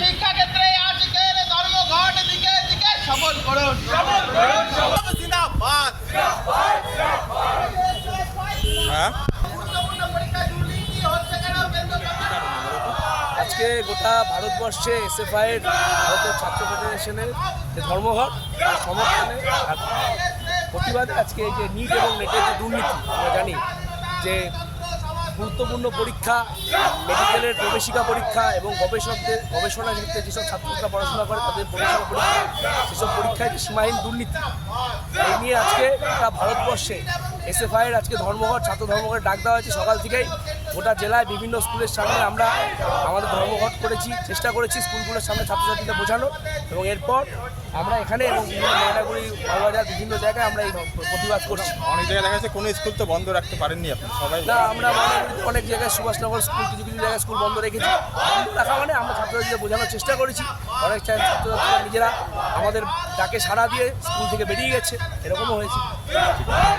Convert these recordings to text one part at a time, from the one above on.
শিক্ষাক্ষেত্রে আজকের ধর্মঘট দিকে দিকে সফল করুন। জিন্দাবাদ। আজকে গোটা ভারতবর্ষে এসএফআইয়ের ভারতের ছাত্র ফেডারেশনের যে ধর্মঘট তার সমর্থনে আর প্রতিবাদে আজকে এই যে নিট এবং নেটের যে দুর্নীতি আমরা জানি যে গুরুত্বপূর্ণ পরীক্ষা, মেডিকেলের প্রবেশিকা পরীক্ষা এবং গবেষণা ক্ষেত্রে যেসব ছাত্রছাত্রীরা পড়াশোনা করে তাদের প্রবেশিকা পরীক্ষা, সেসব পরীক্ষায় যে সীমাহীন দুর্নীতি, এই নিয়ে আজকে গোটা ভারতবর্ষে এসএফআইয়ের আজকে ধর্মঘট, ছাত্র ধর্মঘটের ডাক দেওয়া হয়েছে। সকাল থেকেই গোটা জেলায় বিভিন্ন স্কুলের সামনে আমরা আমাদের ধর্মঘট করেছি, চেষ্টা করেছি স্কুলগুলোর সামনে ছাত্রছাত্রীদের বোঝানো, এবং এরপর আমরা এখানে এবং বিভিন্ন ময়নাগুড়ি, মালবাজার বিভিন্ন জায়গায় আমরা এই প্রতিবাদ করছি। অনেক জায়গায় দেখা যাচ্ছে কোনো স্কুল তো বন্ধ রাখতে পারেননি আপনি সবাই। না, আমরা ময়নাগুড়িতে অনেক জায়গায় সুভাষনগর স্কুল, কিছু কিছু জায়গায় স্কুল বন্ধ রেখেছি। বন্ধ রাখা মানে আমরা ছাত্রছাত্রীদের বোঝানোর চেষ্টা করেছি। অনেক ছাত্রছাত্রীরা নিজেরা আমাদের ডাকে সাড়া দিয়ে স্কুল থেকে বেরিয়ে গেছে, এরকমও হয়েছে।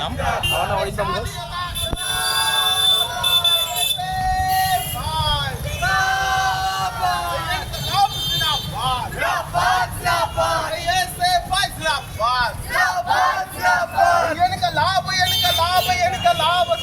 নাম? আমার নাম অরিন্দম ঘোষ। লাভ